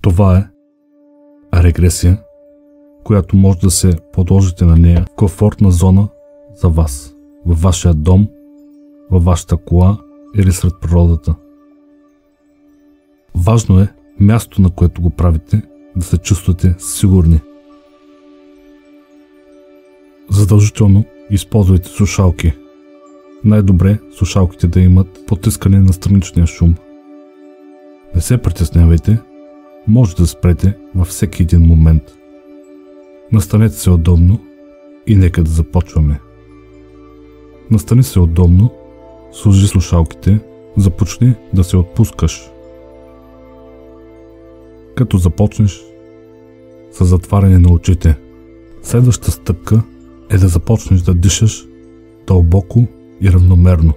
Това е регресия, която може да се подложите на нея в комфортна зона за вас, във вашия дом, във вашата кола или сред природата. Важно е мястото, на което го правите, да се чувствате сигурни. Задължително използвайте слушалки. Най-добре слушалките да имат потискане на страничния шум. Не се притеснявайте, може да спрете във всеки един момент. Настанете се удобно и нека да започваме. Настани се удобно, сложи слушалките, започни да се отпускаш. Като започнеш с затваряне на очите, следващата стъпка е да започнеш да дишаш дълбоко и равномерно.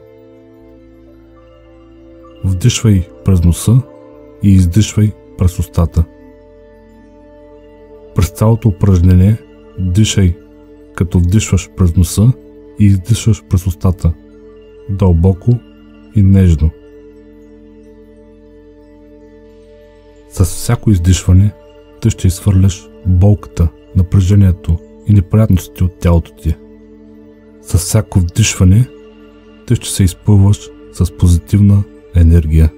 Вдишвай през носа и издишвай през устата. През цялото упражнение дишай, като вдишваш през носа и издишваш през устата, дълбоко и нежно. С всяко издишване ти ще изхвърляш болката, напрежението и неприятностите от тялото ти. С всяко вдишване ти ще се изпълваш с позитивна енергия.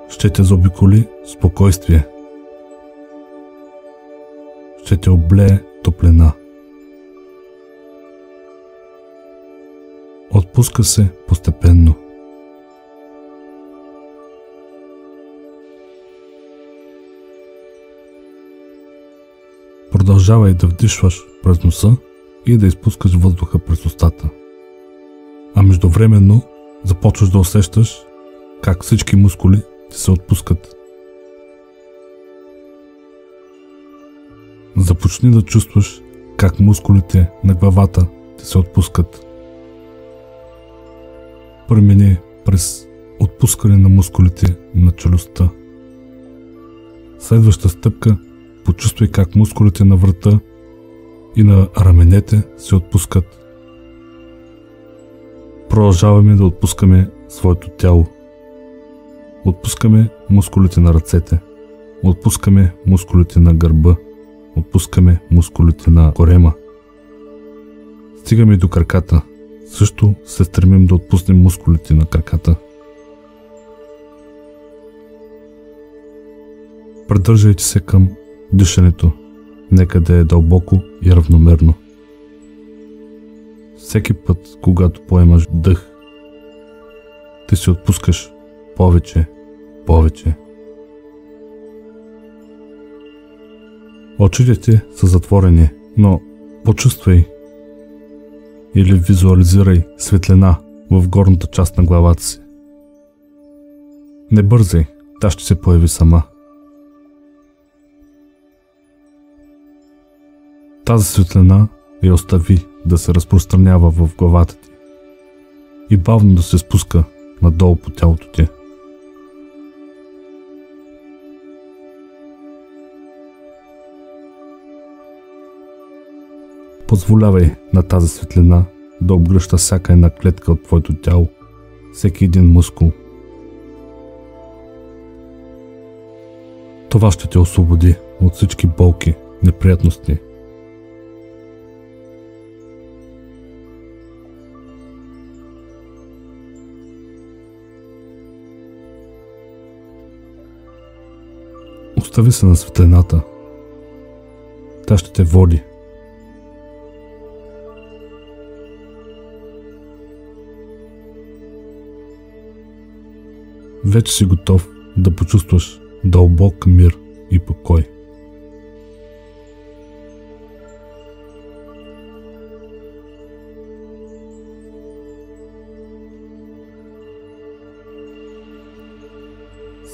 Ще те заобиколи спокойствие. Ще те облее топлина. Отпуска се постепенно. Продължавай да вдишваш през носа и да изпускаш въздуха през устата. А междувременно започваш да усещаш как всички мускули ти се отпускат. Започни да чувстваш как мускулите на главата ти се отпускат. Премини през отпускане на мускулите на челюстта. Следваща стъпка, почувствай как мускулите на врата и на раменете се отпускат. Продължаваме да отпускаме своето тяло. Отпускаме мускулите на ръцете. Отпускаме мускулите на гърба. Отпускаме мускулите на корема. Стигаме до краката. Също се стремим да отпуснем мускулите на краката. Придържайте се към дишането. Нека да е дълбоко и равномерно. Всеки път, когато поемаш дъх, ти се отпускаш повече. Очите ти са затворени, но почувствай или визуализирай светлина в горната част на главата си. Не бързай, тя ще се появи сама. Тази светлина я остави да се разпространява в главата ти и бавно да се спуска надолу по тялото ти. Позволявай на тази светлина да обгръща всяка една клетка от твоето тяло, всеки един мускул. Това ще те освободи от всички болки, неприятности. Остави се на светлината. Тя ще те води. Вече си готов да почувстваш дълбок мир и покой.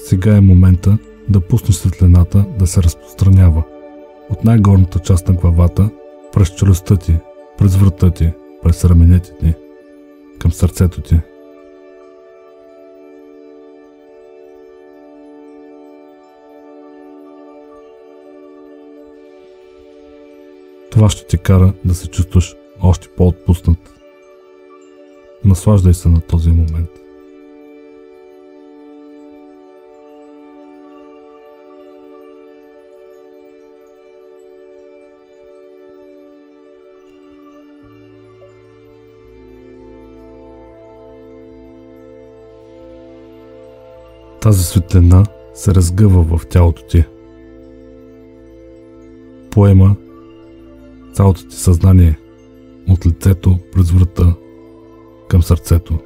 Сега е момента да пуснеш светлината да се разпространява от най-горната част на главата, през челюстта ти, през врата ти, през раменете ти, към сърцето ти. Това ще те кара да се чувстваш още по-отпуснат. Наслаждай се на този момент. Тази светлина се разгъва в тялото ти. Поема цялото ти съзнание от лицето през врата към сърцето,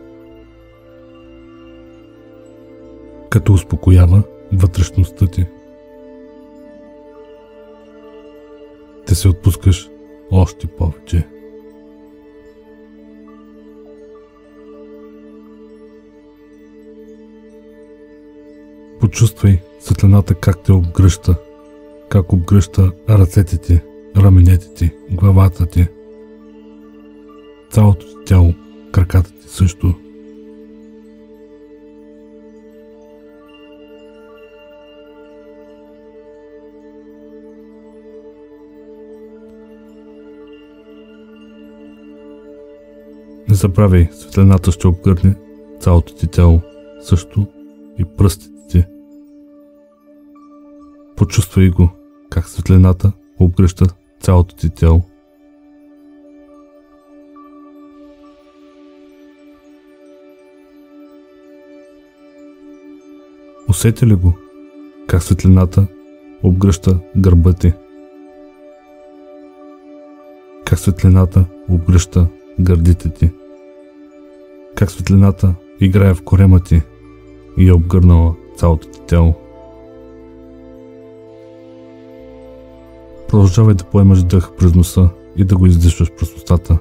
като успокоява вътрешността ти. Ти се отпускаш още повече. Почувствай светлината как те обгръща, как обгръща ръцете ти, раменете ти, главата ти, цялото ти тяло, краката ти също. Не забравяй, светлината ще обгърне цялото ти тяло, също и пръстите ти. Почувствай го, как светлината обгръща цялото ти тяло. Усети ли го, как светлината обгръща гърба ти? Как светлината обгръща гърдите ти? Как светлината играе в корема ти и е обгърнала цялото ти тяло? Продължавай да поемаш дъх през носа и да го издишваш през устата.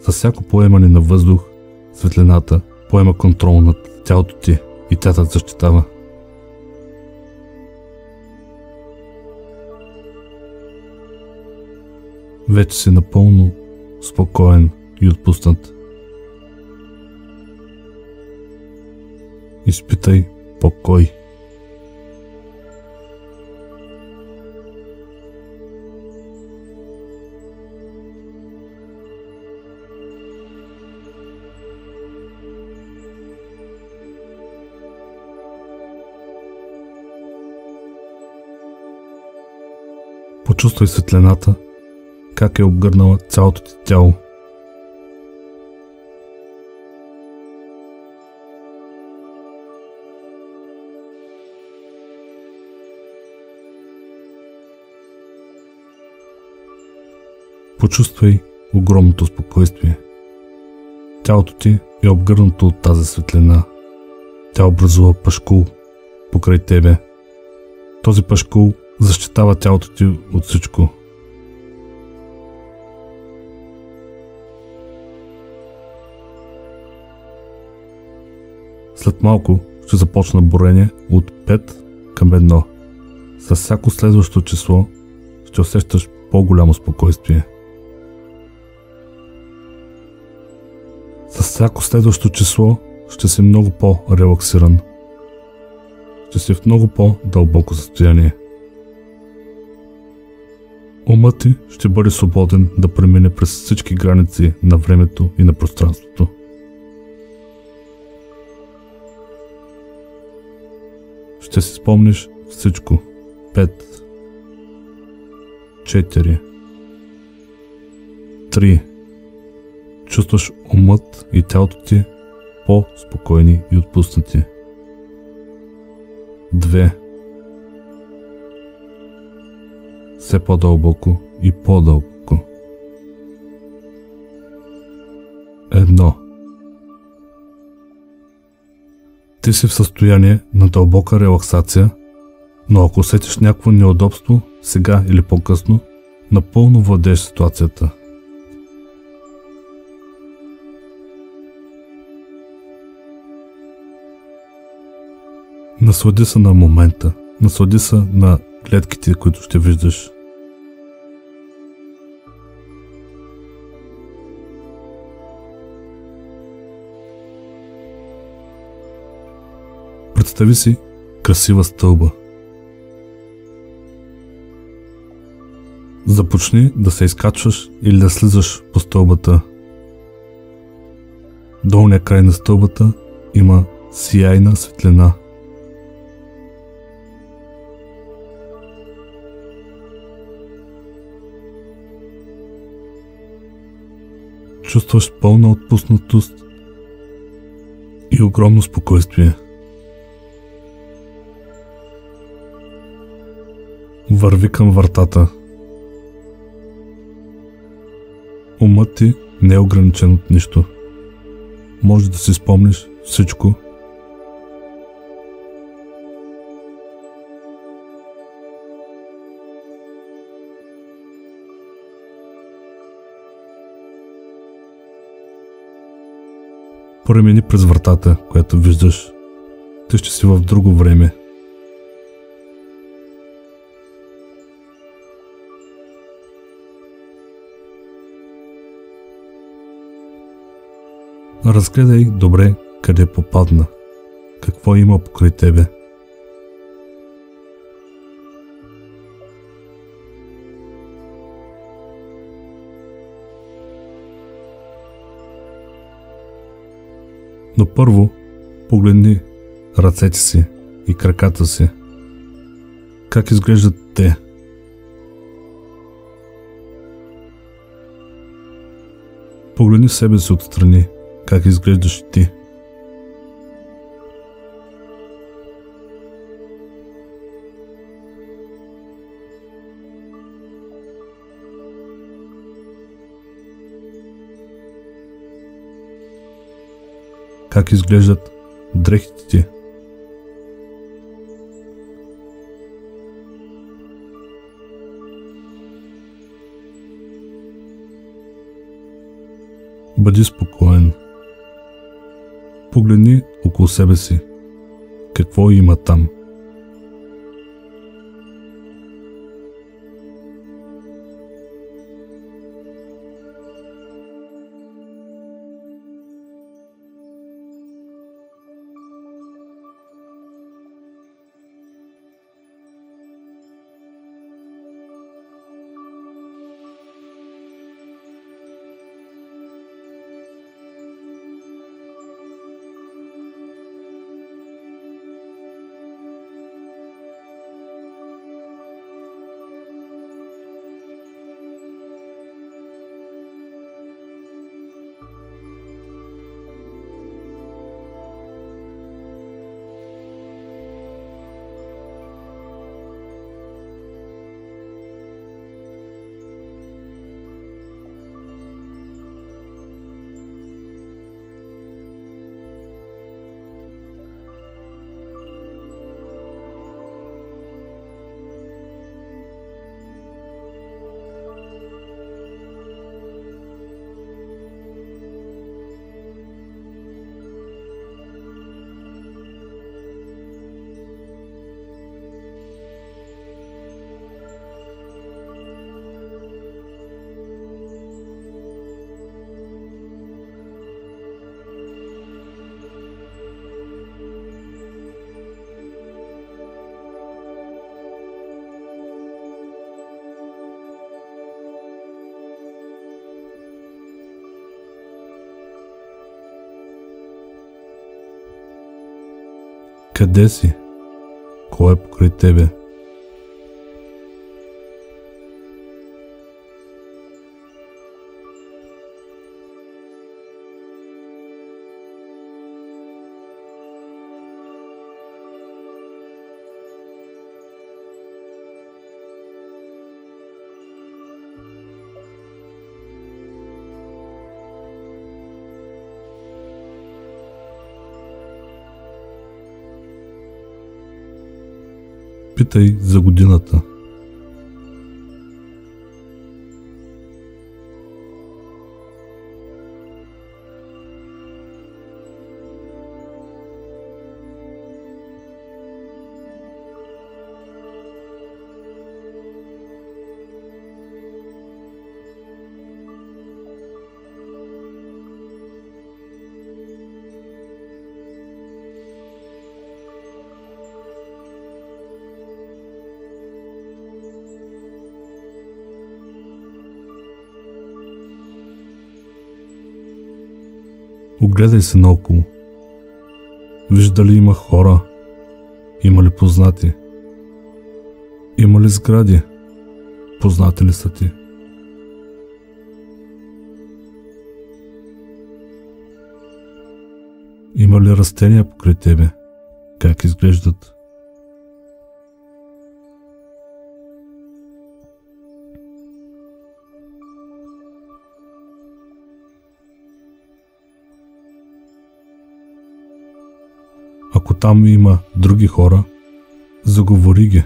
С всяко поемане на въздух, светлината поема контрол над тялото ти и тя те защитава. Вече си напълно спокоен и отпуснат. Изпитай покой. Почувствай светлината, как е обгърнала цялото ти тяло. Почувствай огромното спокойствие. Тялото ти е обгърнато от тази светлина. Тя образува пашкул покрай тебе. Този пашкул защитава тялото ти от всичко. След малко ще започна броене от 5 към 1. С всяко следващо число ще усещаш по-голямо спокойствие. С всяко следващо число ще си много по-релаксиран. Ще си в много по-дълбоко състояние. Умът ти ще бъде свободен да премине през всички граници на времето и на пространството. Ще си спомниш всичко. 5, 4, 3. Чувстваш умът и тялото ти по-спокойни и отпуснати. 2. Все по-дълбоко и по-дълбоко. 1. Ти си в състояние на дълбока релаксация, но ако усетиш някакво неудобство, сега или по-късно, напълно владееш ситуацията. Наслади се на момента, наслади се на клетките, които ще виждаш. Представи си красива стълба. Започни да се изкачваш или да слизаш по стълбата. Долния край на стълбата има сияйна светлина. чувстваш пълна отпуснатост и огромно спокойствие. Върви към вратата. Умът ти не е ограничен от нищо. Може да си спомниш всичко. Премини през вратата, която виждаш. Ти ще си в друго време. Разгледай добре къде попадна, какво има покрай тебе. Но първо погледни ръцете си и краката си. Как изглеждат те? Погледни себе си отстрани. Как изглеждаш ти? Как изглеждат дрехите ти? Бъди спокоен. Погледни около себе си. Какво има там? Къде си? Кой е покрай тебе? Питай за годината. Огледай се наоколо. Виж дали има хора, има ли познати, има ли сгради, познати ли са ти. Има ли растения покрай тебе? Как изглеждат? Ако там има други хора, заговори ги,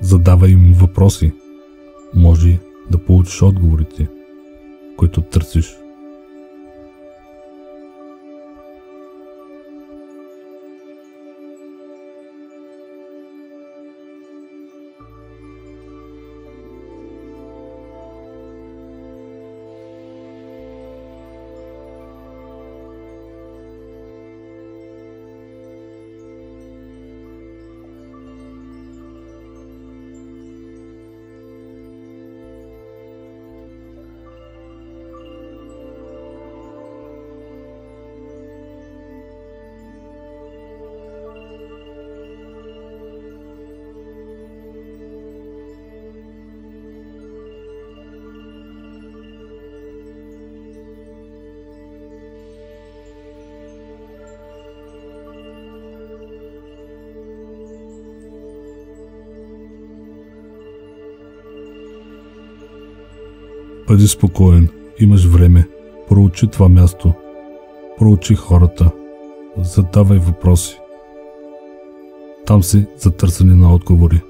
задавай им въпроси. Може да получиш отговорите, които търсиш. Бъди спокоен, имаш време, проучи това място, проучи хората, задавай въпроси. Там си за търсене на отговори.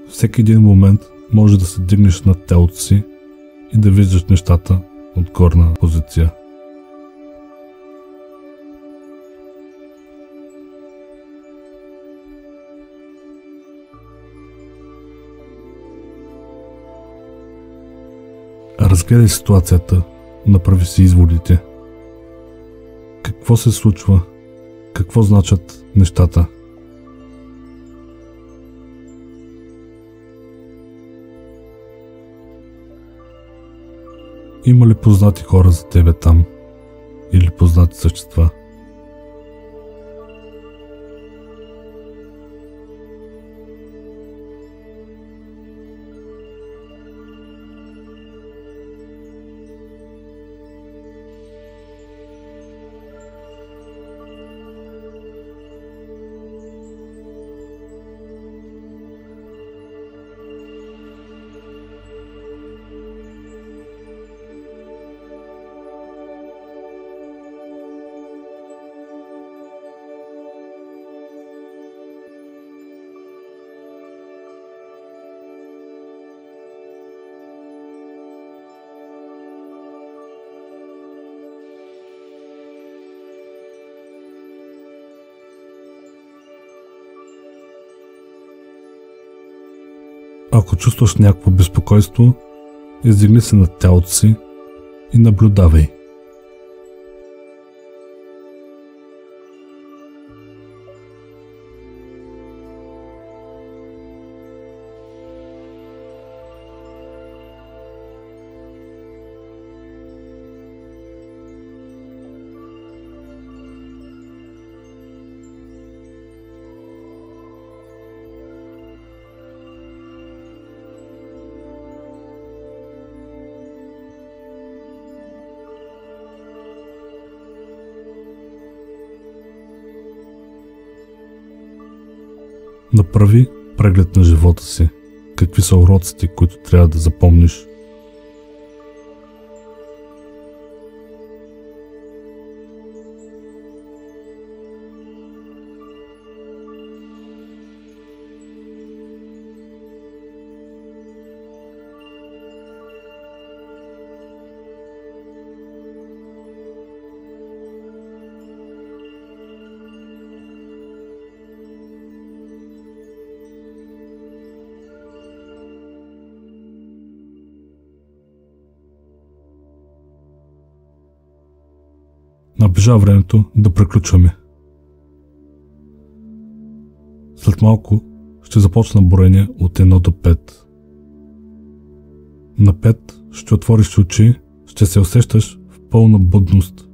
Всеки един момент може да се дигнеш над тялото си и да виждаш нещата от горна позиция. Разгледай ситуацията, направи си изводите. Какво се случва? Какво значат нещата? Има ли познати хора за тебе там? Или познати същества? Ако чувстваш някакво безпокойство, издигни се над тялото си и наблюдавай. Направи преглед на живота си. Какви са уроците, които трябва да запомниш? Наближава времето да приключваме. След малко ще започна броене от 1 до 5. На 5 ще отвориш очи, ще се усещаш в пълна будност.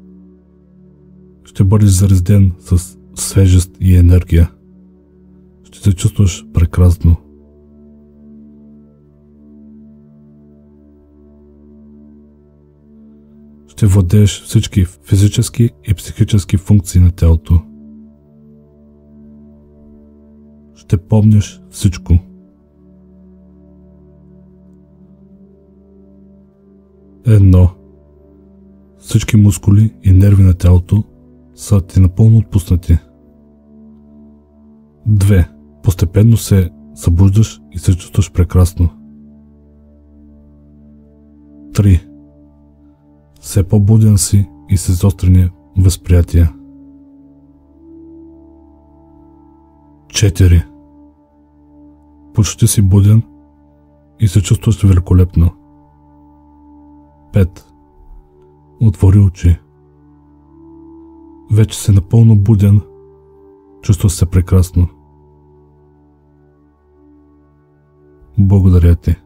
Ще бъдеш зареден с свежест и енергия. Ще се чувстваш прекрасно. Ще владееш всички физически и психически функции на тялото. Ще помниш всичко. Едно. Всички мускули и нерви на тялото са ти напълно отпуснати. 2. Постепенно се събуждаш и се чувстваш прекрасно. 3. Все по-буден си и с изострени възприятия. 4. Почти си буден и се чувстваш великолепно. 5. Отвори очи. Вече си напълно буден, чувстваш се прекрасно. Благодаря ти.